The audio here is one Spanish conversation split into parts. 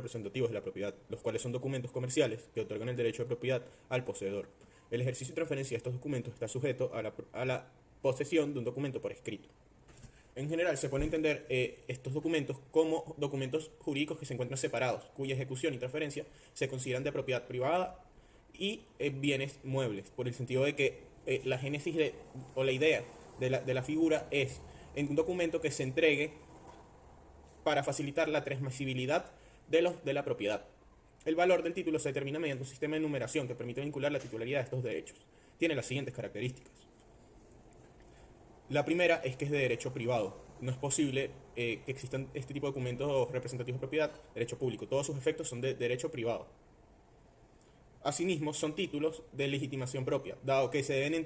representativos de la propiedad, los cuales son documentos comerciales que otorgan el derecho de propiedad al poseedor. El ejercicio y transferencia de estos documentos está sujeto a la posesión de un documento por escrito. En general, se puede entender estos documentos como documentos jurídicos que se encuentran separados, cuya ejecución y transferencia se consideran de propiedad privada y bienes muebles, por el sentido de que la génesis o la idea de la figura es en un documento que se entregue para facilitar la transmisibilidad de la propiedad. El valor del título se determina mediante un sistema de numeración que permite vincular la titularidad de estos derechos. Tiene las siguientes características. La primera es que es de derecho privado. No es posible que existan este tipo de documentos representativos de propiedad, derecho público. Todos sus efectos son de derecho privado. Asimismo, son títulos de legitimación propia, dado que se deben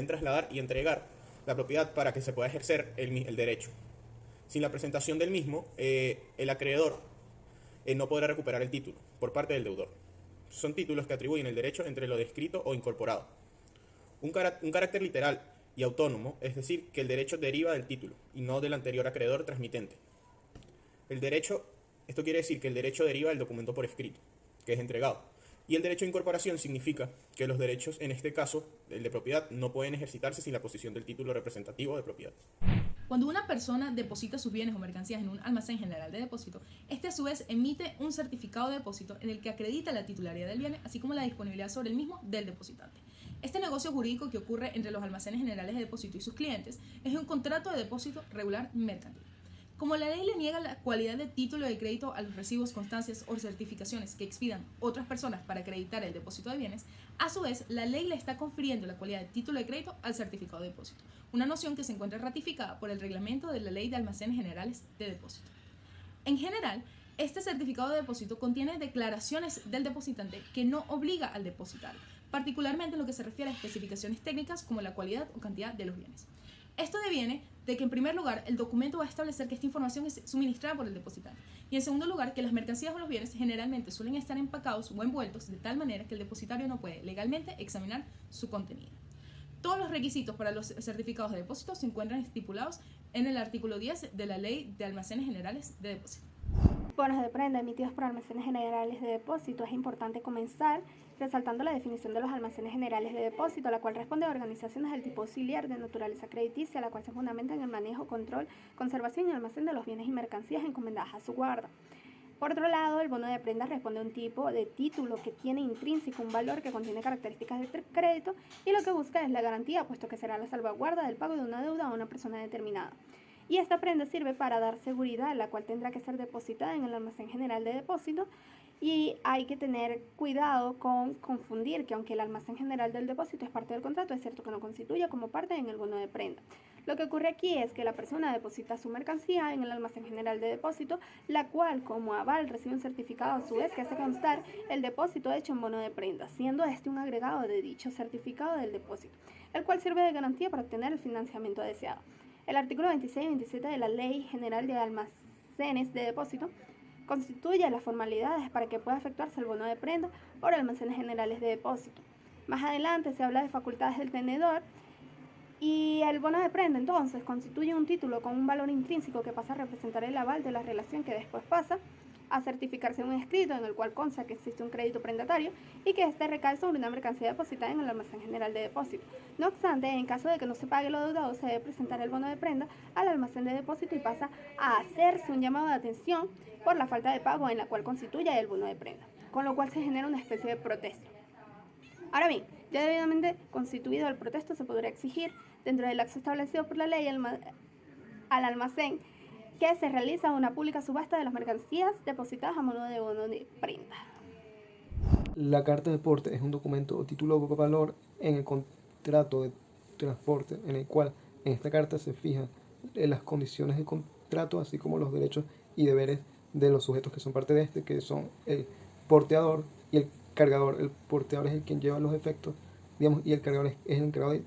trasladar y entregar la propiedad para que se pueda ejercer el derecho. Sin la presentación del mismo, el acreedor no podrá recuperar el título por parte del deudor. Son títulos que atribuyen el derecho entre lo descrito o incorporado. Un carácter literal y autónomo, es decir, que el derecho deriva del título y no del anterior acreedor transmitente. Esto quiere decir que el derecho deriva del documento por escrito, que es entregado. Y el derecho de incorporación significa que los derechos, en este caso, el de propiedad, no pueden ejercitarse sin la posesión del título representativo de propiedad. Cuando una persona deposita sus bienes o mercancías en un almacén general de depósito, este a su vez emite un certificado de depósito en el que acredita la titularidad del bien, así como la disponibilidad sobre el mismo del depositante. Este negocio jurídico que ocurre entre los almacenes generales de depósito y sus clientes es un contrato de depósito regular mercantil. Como la ley le niega la cualidad de título de crédito a los recibos, constancias o certificaciones que expidan otras personas para acreditar el depósito de bienes, a su vez la ley le está confiriendo la cualidad de título de crédito al certificado de depósito, una noción que se encuentra ratificada por el reglamento de la Ley de Almacenes Generales de Depósito. En general, este certificado de depósito contiene declaraciones del depositante que no obliga al depositario, particularmente en lo que se refiere a especificaciones técnicas como la cualidad o cantidad de los bienes. Esto deviene de que, en primer lugar, el documento va a establecer que esta información es suministrada por el depositante, y en segundo lugar, que las mercancías o los bienes generalmente suelen estar empacados o envueltos de tal manera que el depositario no puede legalmente examinar su contenido. Todos los requisitos para los certificados de depósito se encuentran estipulados en el artículo 10 de la Ley de Almacenes Generales de Depósito. Bonos de prenda emitidos por almacenes generales de depósito. Es importante comenzar resaltando la definición de los almacenes generales de depósito, la cual responde a organizaciones del tipo auxiliar de naturaleza crediticia, la cual se fundamenta en el manejo, control, conservación y almacén de los bienes y mercancías encomendadas a su guarda. Por otro lado, el bono de prenda responde a un tipo de título que tiene intrínseco un valor que contiene características de crédito y lo que busca es la garantía, puesto que será la salvaguarda del pago de una deuda a una persona determinada. Y esta prenda sirve para dar seguridad, la cual tendrá que ser depositada en el almacén general de depósito. Y hay que tener cuidado con confundir que aunque el almacén general del depósito es parte del contrato, es cierto que no constituye como parte en el bono de prenda. Lo que ocurre aquí es que la persona deposita su mercancía en el almacén general de depósito, la cual como aval recibe un certificado a su vez que hace constar el depósito hecho en bono de prenda, siendo este un agregado de dicho certificado del depósito, el cual sirve de garantía para obtener el financiamiento deseado. El artículo 26 y 27 de la Ley General de Almacenes de Depósito constituye las formalidades para que pueda efectuarse el bono de prenda por almacenes generales de depósito. Más adelante se habla de facultades del tenedor y el bono de prenda entonces constituye un título con un valor intrínseco que pasa a representar el aval de la relación que después pasa a certificarse un escrito en el cual consta que existe un crédito prendatario y que éste recae sobre una mercancía depositada en el almacén general de depósito. No obstante, en caso de que no se pague lo deudado, se debe presentar el bono de prenda al almacén de depósito y pasa a hacerse un llamado de atención por la falta de pago en la cual constituye el bono de prenda, con lo cual se genera una especie de protesto. Ahora bien, ya debidamente constituido el protesto, se podrá exigir, dentro del lapso establecido por la ley, al almacén que se realiza una pública subasta de las mercancías depositadas a modo de bono de prenda. La carta de porte es un documento o título de valor en el contrato de transporte, en el cual en esta carta se fijan las condiciones del contrato, así como los derechos y deberes de los sujetos que son parte de este, que son el porteador y el cargador. El porteador es el quien lleva los efectos, digamos, y el cargador es el encargado de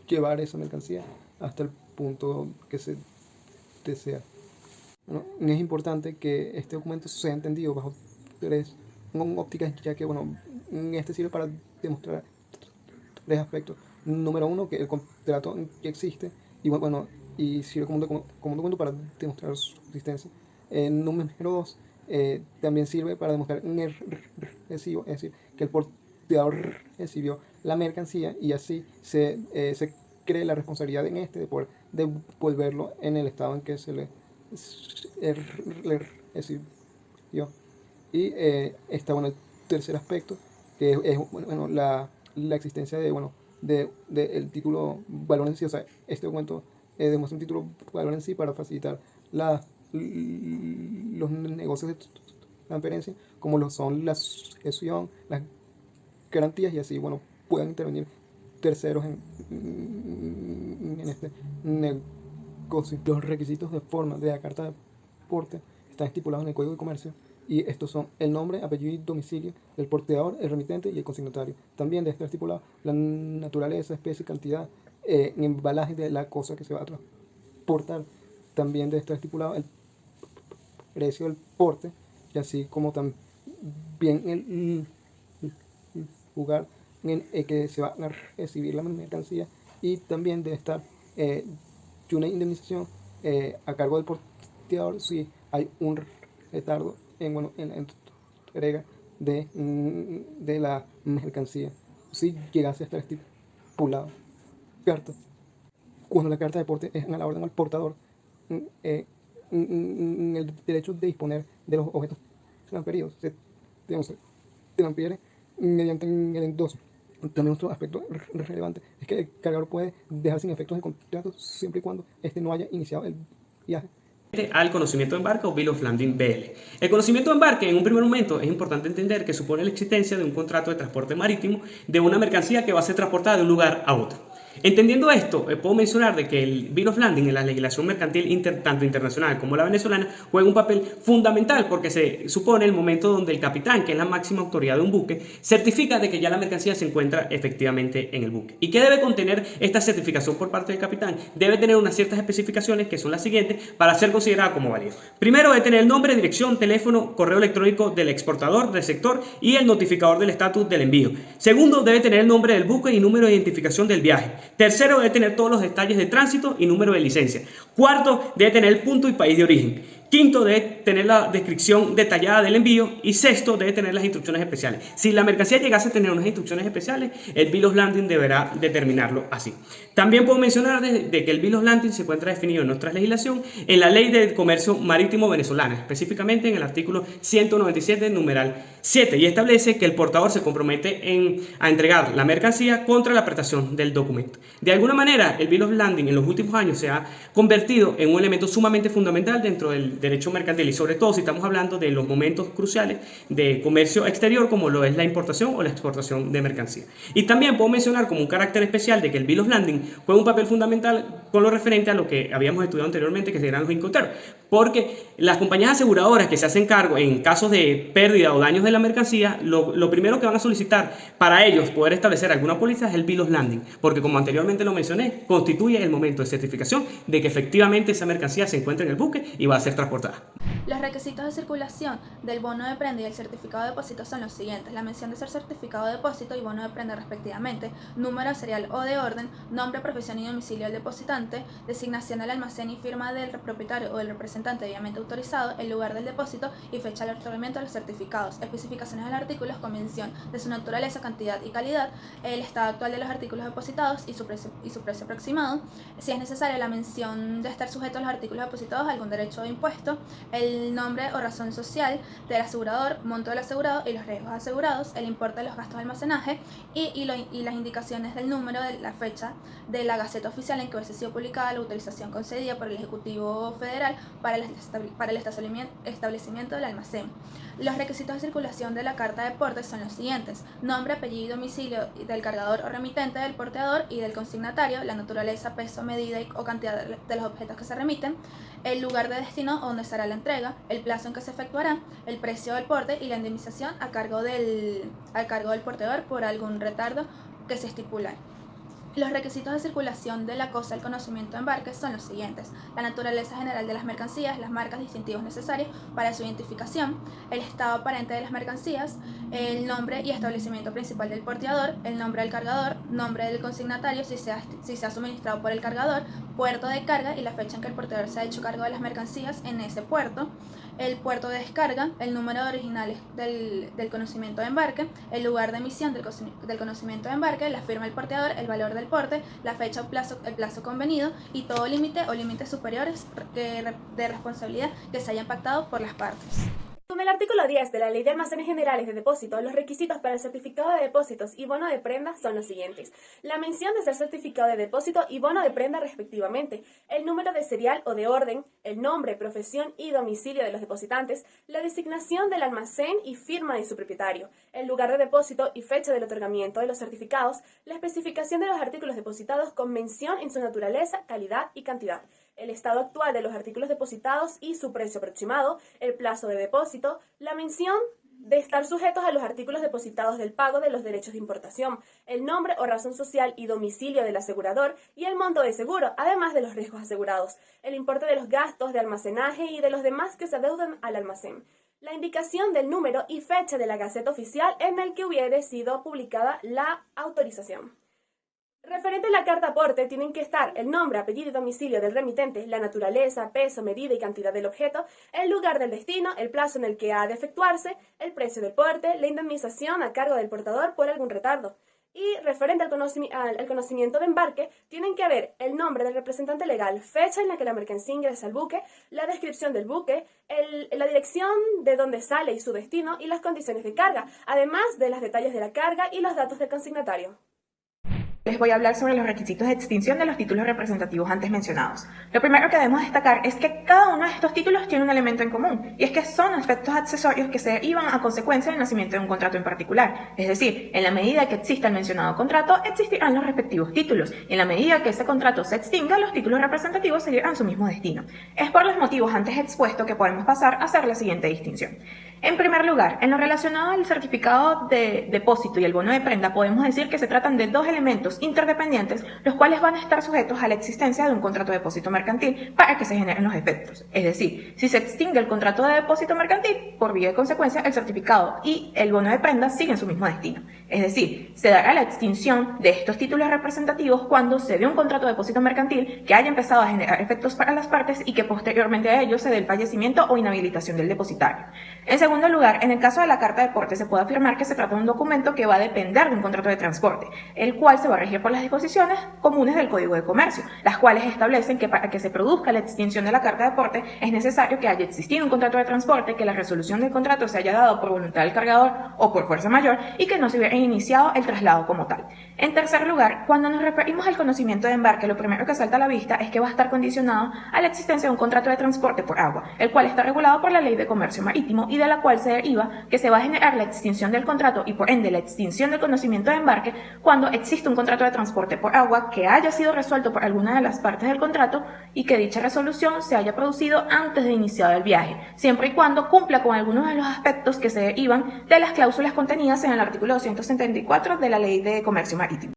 llevar esa mercancía hasta el punto que se desea. Bueno, es importante que este documento sea entendido bajo tres ópticas, ya que este sirve para demostrar tres aspectos. Número uno, que el contrato ya existe y sirve como un documento para demostrar su existencia. Número dos, también sirve para demostrar un recibo, es decir, que el porteador recibió la mercancía y así se cree la responsabilidad en este de poder devolverlo en el estado en que se le recibió. Y está el tercer aspecto, que es la existencia de el título valor en sí. O sea, este documento demuestra un título valor en sí para facilitar los negocios de transferencia, como lo son la sucesión, las garantías, y así puedan intervenir terceros en este negocio. Los requisitos de forma de la carta de porte están estipulados en el Código de Comercio, y estos son el nombre, apellido y domicilio del porteador, el remitente y el consignatario. También debe estar estipulado la naturaleza, especie, cantidad, embalaje de la cosa que se va a transportar. También debe estar estipulado el precio del porte, y así como también el lugar en el que se va a recibir la mercancía, y también debe estar una indemnización a cargo del porteador si hay un retardo en la entrega de la mercancía, si llegase a estar estipulado. Carta. Cuando la carta de porte es a la orden al portador, el derecho de disponer de los objetos transferidos se transfiere mediante el endoso. También otro aspecto relevante es que el cargador puede dejar sin efectos el contrato siempre y cuando este no haya iniciado el viaje al conocimiento de embarque o Bill of Lading BL. El conocimiento de embarque, en un primer momento, es importante entender que supone la existencia de un contrato de transporte marítimo de una mercancía que va a ser transportada de un lugar a otro. Entendiendo esto, puedo mencionar de que el Bill of Lading en la legislación mercantil tanto internacional como la venezolana juega un papel fundamental, porque se supone el momento donde el capitán, que es la máxima autoridad de un buque, certifica de que ya la mercancía se encuentra efectivamente en el buque. ¿Y qué debe contener esta certificación por parte del capitán? Debe tener unas ciertas especificaciones que son las siguientes para ser considerada como válida. Primero, debe tener el nombre, dirección, teléfono, correo electrónico del exportador, receptor y el notificador del estatus del envío. Segundo, debe tener el nombre del buque y número de identificación del viaje. Tercero, debe tener todos los detalles de tránsito y número de licencia. Cuarto, debe tener el punto y país de origen. Quinto, debe tener la descripción detallada del envío. Y sexto, debe tener las instrucciones especiales. Si la mercancía llegase a tener unas instrucciones especiales, el Bill of Lading deberá determinarlo así. También puedo mencionar de que el Bill of Lading se encuentra definido en nuestra legislación en la Ley de Comercio Marítimo Venezolana, específicamente en el artículo 197, numeral 7, y establece que el portador se compromete a entregar la mercancía contra la prestación del documento. De alguna manera, el Bill of Lading en los últimos años se ha convertido en un elemento sumamente fundamental dentro del derecho mercantil, y sobre todo si estamos hablando de los momentos cruciales de comercio exterior, como lo es la importación o la exportación de mercancía. Y también puedo mencionar como un carácter especial de que el Bill of Lading juega un papel fundamental con lo referente a lo que habíamos estudiado anteriormente, que serán los incoterms, porque las compañías aseguradoras que se hacen cargo en casos de pérdida o daños de la mercancía, lo primero que van a solicitar para ellos poder establecer alguna póliza es el Bill of Lading, porque como anteriormente lo mencioné, constituye el momento de certificación de que efectivamente esa mercancía se encuentra en el buque y va a ser transportada. Los requisitos de circulación del bono de prenda y el certificado de depósito son los siguientes: la mención de ser certificado de depósito y bono de prenda respectivamente, número serial o de orden, nombre, profesión y domicilio del depositante, designación del almacén y firma del propietario o del representante debidamente autorizado, el lugar del depósito y fecha de otorgamiento de los certificados, especificaciones del artículo con mención de su naturaleza, cantidad y calidad, el estado actual de los artículos depositados y su precio aproximado, si es necesaria la mención de estar sujeto a los artículos depositados a algún derecho o impuesto, el nombre o razón social del asegurador, monto del asegurado y los riesgos asegurados, el importe de los gastos de almacenaje y las indicaciones del número de la fecha de la Gaceta Oficial en que hubiese sido publicada la autorización concedida por el Ejecutivo Federal para el establecimiento del almacén. Los requisitos de circulación de la carta de porte son los siguientes: nombre, apellido y domicilio del cargador o remitente, del porteador y del consignatario, la naturaleza, peso, medida o cantidad de los objetos que se remiten, el lugar de destino donde será la entrega, el plazo en que se efectuará, el precio del porte y la indemnización a cargo del porteador por algún retardo que se estipula. Los requisitos de circulación de la cosa del conocimiento de embarque son los siguientes: la naturaleza general de las mercancías, las marcas distintivos necesarios para su identificación, el estado aparente de las mercancías, el nombre y establecimiento principal del porteador, el nombre del cargador, nombre del consignatario si se ha suministrado por el cargador, puerto de carga y la fecha en que el porteador se ha hecho cargo de las mercancías en ese puerto, el puerto de descarga, el número de originales del conocimiento de embarque, el lugar de emisión del conocimiento de embarque, la firma del porteador, el valor del porte, la fecha o el plazo convenido y todo límite o límites superiores de responsabilidad que se hayan pactado por las partes. Con el artículo 10 de la Ley de Almacenes Generales de Depósito, los requisitos para el certificado de depósitos y bono de prenda son los siguientes: la mención de ser certificado de depósito y bono de prenda respectivamente, el número de serial o de orden, el nombre, profesión y domicilio de los depositantes, la designación del almacén y firma de su propietario, el lugar de depósito y fecha del otorgamiento de los certificados, la especificación de los artículos depositados con mención en su naturaleza, calidad y cantidad, el estado actual de los artículos depositados y su precio aproximado, el plazo de depósito, la mención de estar sujetos a los artículos depositados del pago de los derechos de importación, el nombre o razón social y domicilio del asegurador y el monto de seguro, además de los riesgos asegurados, el importe de los gastos de almacenaje y de los demás que se adeudan al almacén, la indicación del número y fecha de la Gaceta Oficial en el que hubiere sido publicada la autorización. Referente a la carta aporte, tienen que estar el nombre, apellido y domicilio del remitente, la naturaleza, peso, medida y cantidad del objeto, el lugar del destino, el plazo en el que ha de efectuarse, el precio del porte, la indemnización a cargo del portador por algún retardo. Y referente al conocimiento de embarque, tienen que haber el nombre del representante legal, fecha en la que la mercancía ingresa al buque, la descripción del buque, la dirección de dónde sale y su destino y las condiciones de carga, además de los detalles de la carga y los datos del consignatario. Les voy a hablar sobre los requisitos de extinción de los títulos representativos antes mencionados. Lo primero que debemos destacar es que cada uno de estos títulos tiene un elemento en común, y es que son aspectos accesorios que se derivan a consecuencia del nacimiento de un contrato en particular. Es decir, en la medida que exista el mencionado contrato, existirán los respectivos títulos, y en la medida que ese contrato se extinga, los títulos representativos seguirán su mismo destino. Es por los motivos antes expuestos que podemos pasar a hacer la siguiente distinción. En primer lugar, en lo relacionado al certificado de depósito y el bono de prenda, podemos decir que se tratan de dos elementos interdependientes, los cuales van a estar sujetos a la existencia de un contrato de depósito mercantil para que se generen los efectos. Es decir, si se extingue el contrato de depósito mercantil, por vía de consecuencia, el certificado y el bono de prenda siguen su mismo destino. Es decir, se dará la extinción de estos títulos representativos cuando se dé un contrato de depósito mercantil que haya empezado a generar efectos para las partes y que posteriormente a ello se dé el fallecimiento o inhabilitación del depositario. En segundo lugar, en el caso de la carta de porte se puede afirmar que se trata de un documento que va a depender de un contrato de transporte, el cual se va a regir por las disposiciones comunes del Código de Comercio, las cuales establecen que para que se produzca la extinción de la carta de porte es necesario que haya existido un contrato de transporte, que la resolución del contrato se haya dado por voluntad del cargador o por fuerza mayor y que no se hubiera iniciado el traslado como tal. En tercer lugar, cuando nos referimos al conocimiento de embarque, lo primero que salta a la vista es que va a estar condicionado a la existencia de un contrato de transporte por agua, el cual está regulado por la Ley de Comercio Marítimo y de la cual se deriva que se va a generar la extinción del contrato y por ende la extinción del conocimiento de embarque cuando existe un contrato de transporte por agua que haya sido resuelto por alguna de las partes del contrato y que dicha resolución se haya producido antes de iniciar el viaje, siempre y cuando cumpla con algunos de los aspectos que se derivan de las cláusulas contenidas en el artículo 274 de la Ley de Comercio Marítimo.